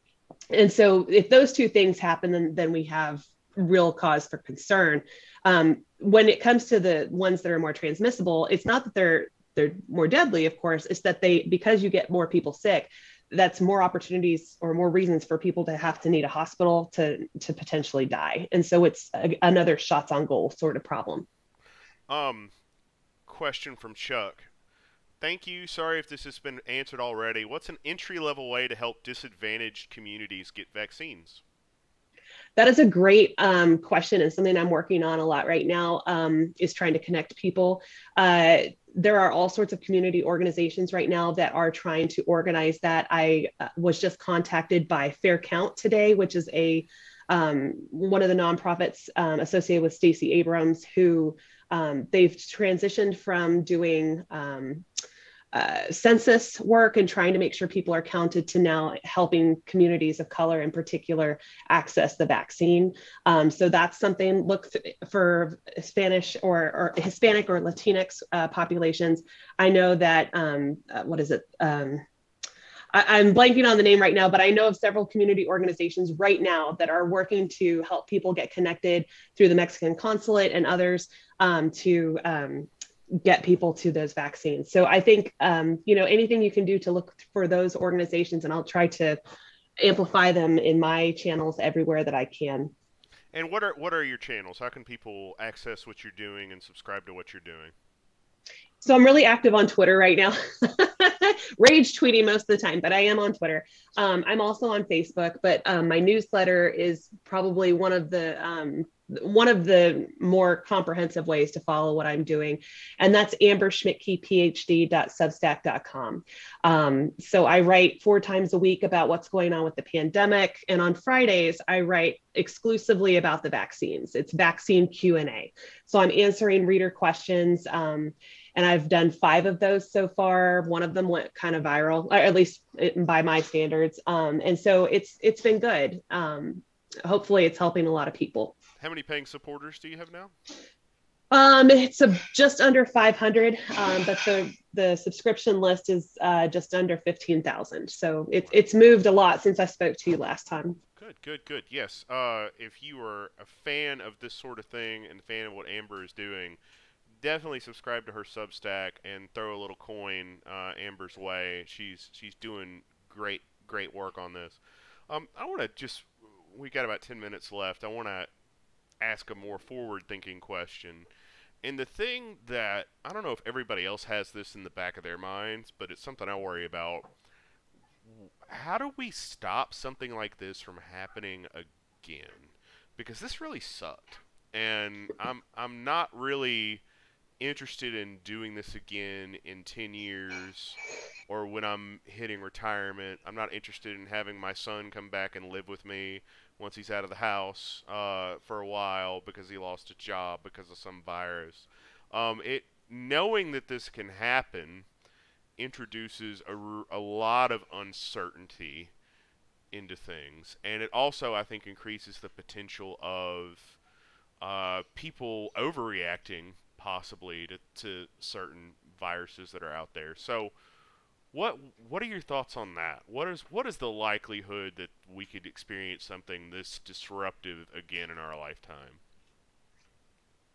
B: so if those two things happen, then we have real cause for concern. When it comes to the ones that are more transmissible, it's not that they're more deadly, of course, it's that because you get more people sick, that's more opportunities or more reasons for people to have to need a hospital to potentially die. And so it's another shots on goal sort of problem.
A: Question from Chuck. Thank you. Sorry if this has been answered already. What's an entry-level way to help disadvantaged communities get vaccines?
B: That is a great question, and something I'm working on a lot right now is trying to connect people. There are all sorts of community organizations right now that are trying to organize that. I was just contacted by Fair Count today, which is one of the nonprofits associated with Stacey Abrams, who they've transitioned from doing census work and trying to make sure people are counted to now helping communities of color in particular access the vaccine. So that's something. Look for Spanish or Hispanic or Latinx populations. I know that, what is it? I'm blanking on the name right now, but I know of several community organizations right now that are working to help people get connected through the Mexican consulate and others to get people to those vaccines. So I think, anything you can do to look for those organizations, and I'll try to amplify them in my channels everywhere that I can.
A: And what are your channels? How can people access what you're doing and subscribe to what you're doing?
B: So I'm really active on Twitter right now. Rage tweeting most of the time, but I am on Twitter. I'm also on Facebook, but my newsletter is probably one of the more comprehensive ways to follow what I'm doing. And that's amberschmidtkephd.substack.com. So I write 4 times a week about what's going on with the pandemic. And on Fridays, I write exclusively about the vaccines. It's vaccine Q&A. So I'm answering reader questions. And I've done 5 of those so far. One of them went kind of viral, or at least by my standards. And so it's been good. Hopefully it's helping a lot of people.
A: How many paying supporters do you have now?
B: It's just under 500, but the subscription list is just under 15,000. So it's moved a lot since I spoke to you last time.
A: Good. Yes. If you are a fan of this sort of thing and a fan of what Amber is doing, definitely subscribe to her Substack and throw a little coin Amber's way. She's doing great work on this. I want to we got about 10 minutes left. I want to ask a more forward-thinking question. And the thing that, I don't know if everybody else has this in the back of their minds, but it's something I worry about. How do we stop something like this from happening again? Because this really sucked. And I'm not really interested in doing this again in 10 years or when I'm hitting retirement. I'm not interested in having my son come back and live with me once he's out of the house for a while because he lost a job because of some virus. Knowing that this can happen introduces a lot of uncertainty into things, and it also, I think, increases the potential of people overreacting possibly to certain viruses that are out there. So what are your thoughts on that? What is the likelihood that we could experience something this disruptive again in our lifetime?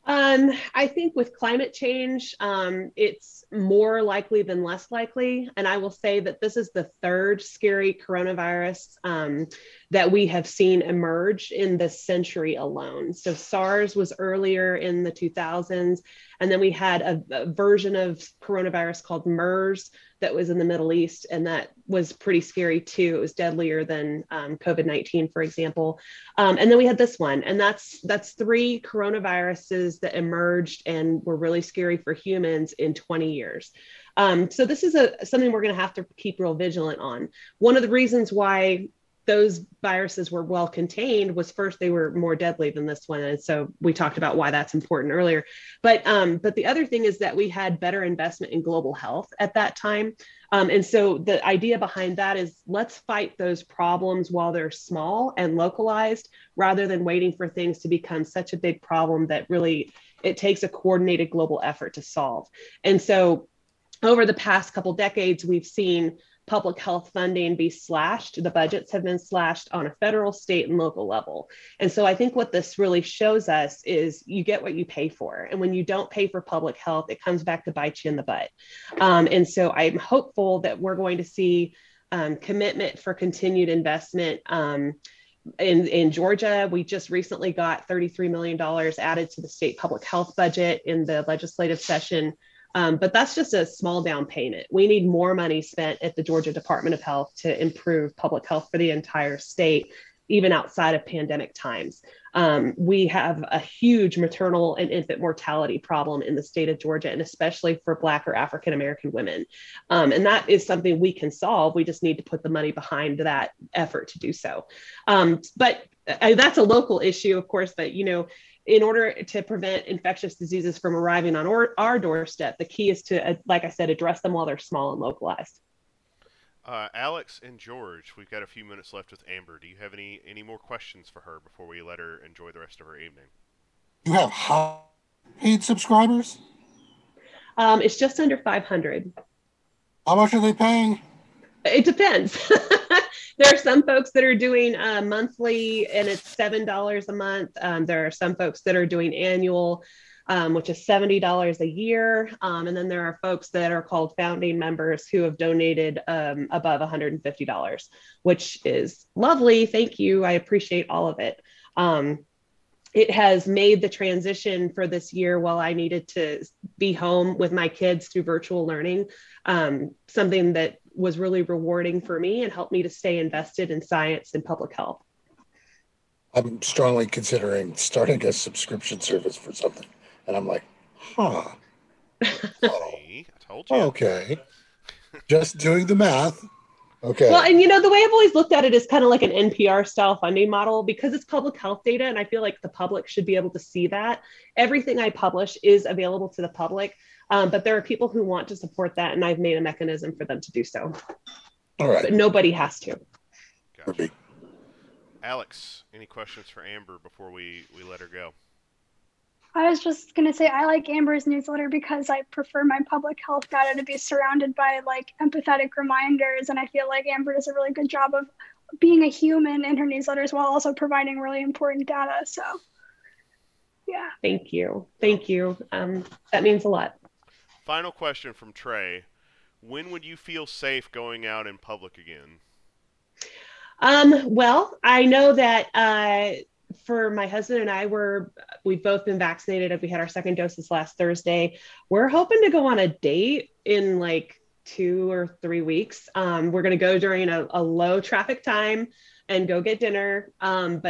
B: I think with climate change, it's more likely than less likely. And I will say that this is the 3rd scary coronavirus that we have seen emerge in this century alone. So SARS was earlier in the 2000s. And then we had a version of coronavirus called MERS that was in the Middle East. And that was pretty scary too. It was deadlier than COVID-19, for example. And then we had this one, and that's 3 coronaviruses that emerged and were really scary for humans in 20 years. So this is something we're going to have to keep real vigilant on. One of the reasons why those viruses were well contained was, first, they were more deadly than this one. And so we talked about why that's important earlier. But the other thing is that we had better investment in global health at that time. And so the idea behind that is, let's fight those problems while they're small and localized, rather than waiting for things to become such a big problem that really it takes a coordinated global effort to solve. And so over the past couple decades, we've seen public health funding be slashed. The budgets have been slashed on a federal, state, and local level. And so I think what this really shows us is you get what you pay for. And when you don't pay for public health, it comes back to bite you in the butt. And so I'm hopeful that we're going to see commitment for continued investment. In Georgia, we just recently got $33 million added to the state public health budget in the legislative session. But that's just a small down payment. We need more money spent at the Georgia Department of Health to improve public health for the entire state, even outside of pandemic times. We have a huge maternal and infant mortality problem in the state of Georgia, and especially for Black or African American women. And that is something we can solve. We just need to put the money behind that effort to do so. But that's a local issue, of course, but in order to prevent infectious diseases from arriving on our doorstep, the key is to, like I said, address them while they're small and localized.
A: Alex and George, we've got a few minutes left with Amber. Do you have any more questions for her before we let her enjoy the rest of her evening?
C: You have how paid subscribers?
B: It's just under 500.
C: How much are they paying?
B: It depends. There are some folks that are doing monthly, and it's $7 a month. There are some folks that are doing annual, which is $70 a year. And then there are folks that are called founding members who have donated above $150, which is lovely. Thank you. I appreciate all of it. It has made the transition for this year while I needed to be home with my kids through virtual learning, something that was really rewarding for me and helped me to stay invested in science and public health.
C: I'm strongly considering starting a subscription service for something. And I'm like, huh. Oh,
A: See, I told you.
C: okay. Just doing the math. Okay.
B: Well, and the way I've always looked at it is kind of like an NPR style funding model, because it's public health data. And I feel like the public should be able to see that. Everything I publish is available to the public. But there are people who want to support that, and I've made a mechanism for them to do so.
C: All right.
B: But nobody has to.
A: Gotcha. Alex, any questions for Amber before we let her go?
D: I was just going to say, I like Amber's newsletter because I prefer my public health data to be surrounded by empathetic reminders. And I feel like Amber does a really good job of being a human in her newsletters while also providing really important data. So, yeah.
B: Thank you. That means a lot.
A: Final question from Trey. When would you feel safe going out in public again?
B: Well, I know that for my husband and I, we've both been vaccinated. We had our second dose this last Thursday. We're hoping to go on a date in 2 or 3 weeks. We're going to go during a low traffic time and go get dinner. And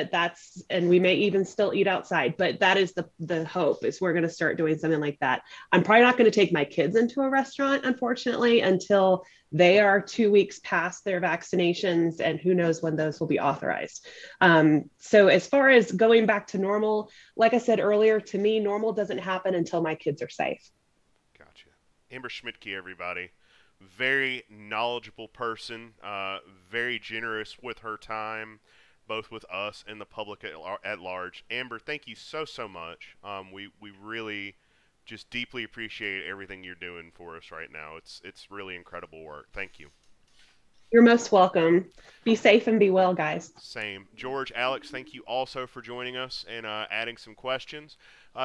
B: we may even still eat outside, but that is the hope, is we're going to start doing something like that. I'm probably not going to take my kids into a restaurant, unfortunately, until they are 2 weeks past their vaccinations, and who knows when those will be authorized. So as far as going back to normal, like I said earlier, to me, normal doesn't happen until my kids are safe.
A: Gotcha. Amber Schmidtke, everybody. Very knowledgeable person, very generous with her time, both with us and the public at large. Amber, thank you so much. We really just deeply appreciate everything you're doing for us right now. It's really incredible work. Thank you.
B: You're most welcome. Be safe and be well, guys.
A: Same. George, Alex, thank you also for joining us and adding some questions.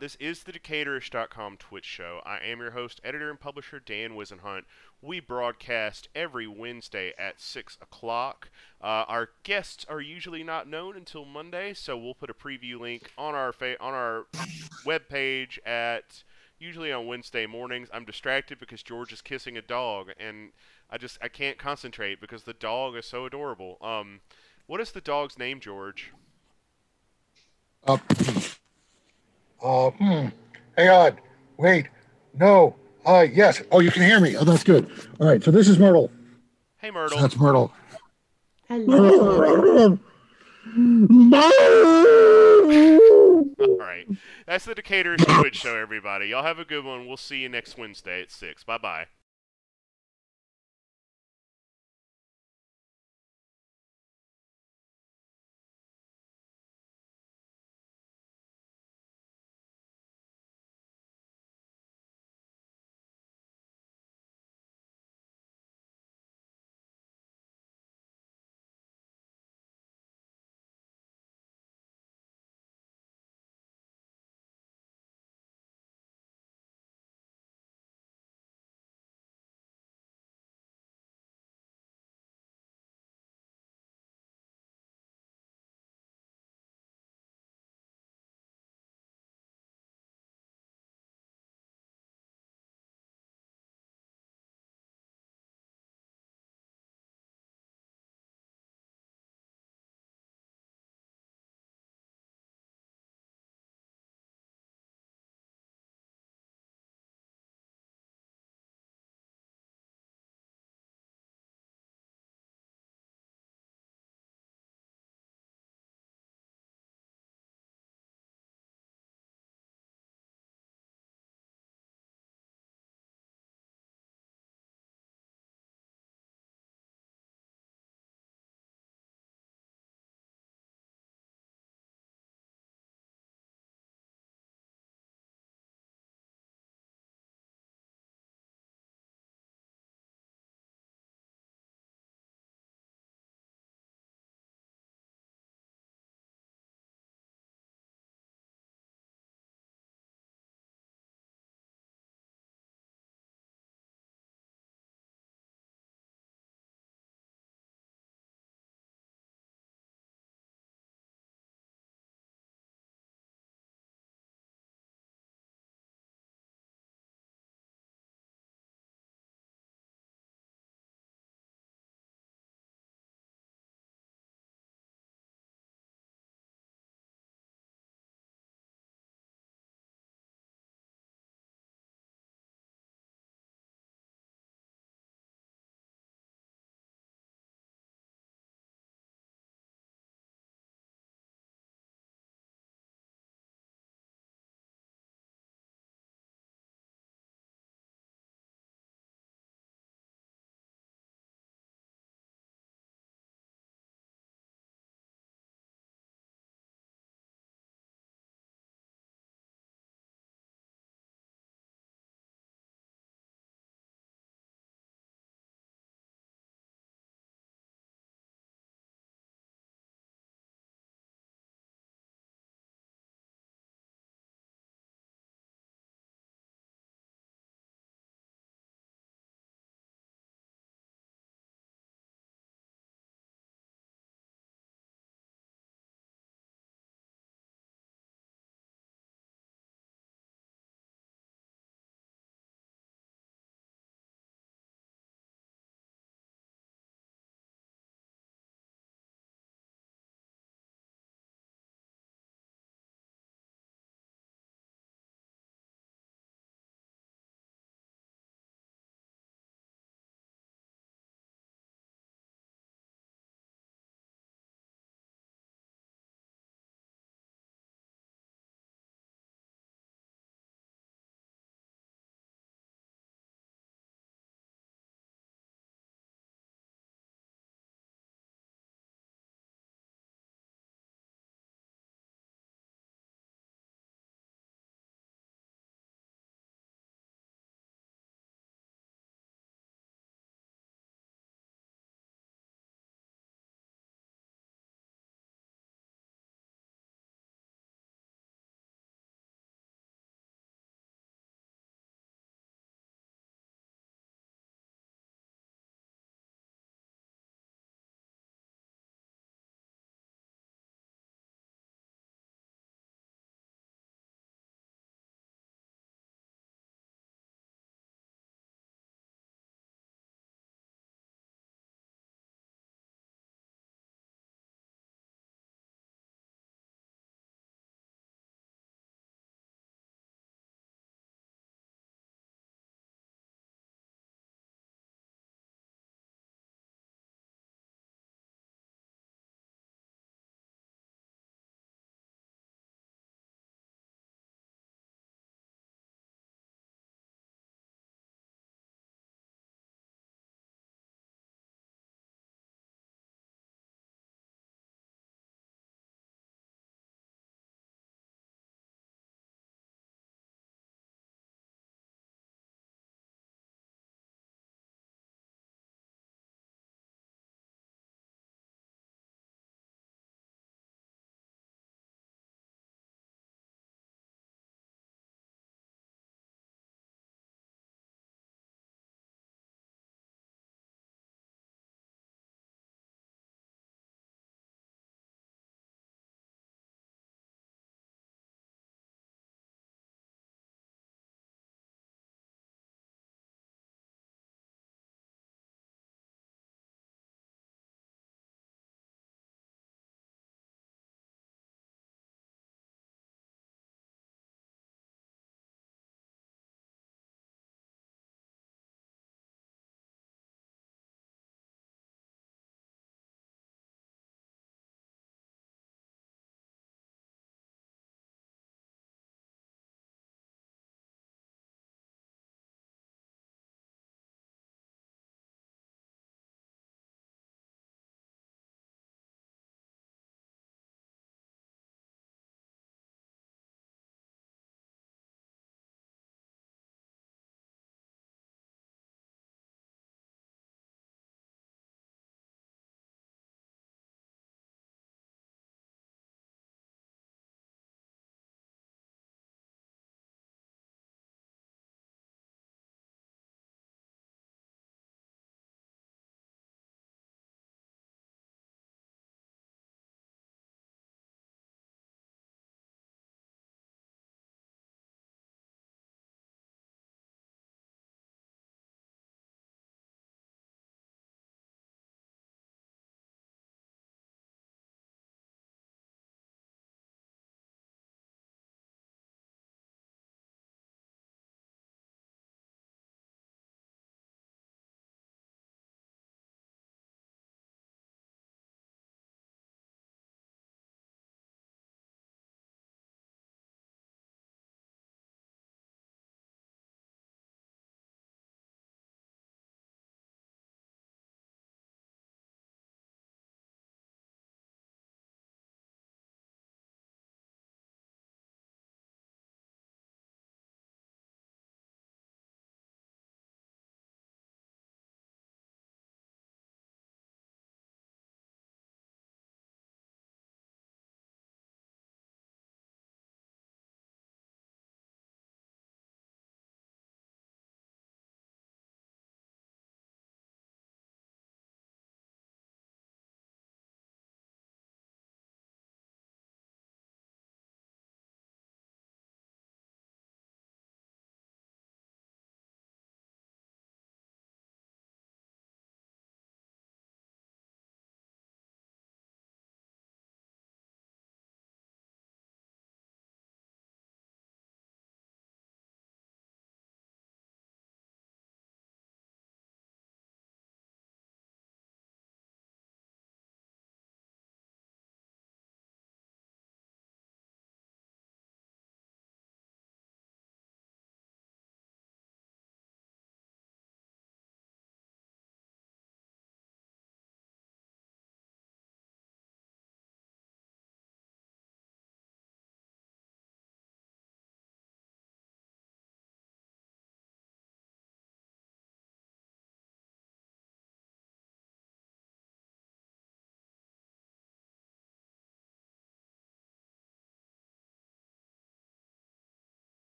A: This is the Decaturish.com Twitch show. I am your host, editor, and publisher, Dan Wisenhunt. We broadcast every Wednesday at 6 o'clock. Our guests are usually not known until Monday, so we'll put a preview link on our webpage at usually on Wednesday mornings. I'm distracted because George is kissing a dog, and I can't concentrate because the dog is so adorable. What is the dog's name, George?
C: Hang on. Wait. No. Yes. Oh, you can hear me. Oh, that's good. All right. So this is Myrtle.
A: Hey, Myrtle.
C: So that's Myrtle.
B: Hello.
A: All right. That's the Decaturish Twitch show, everybody. Y'all have a good one. We'll see you next Wednesday at 6. Bye-bye.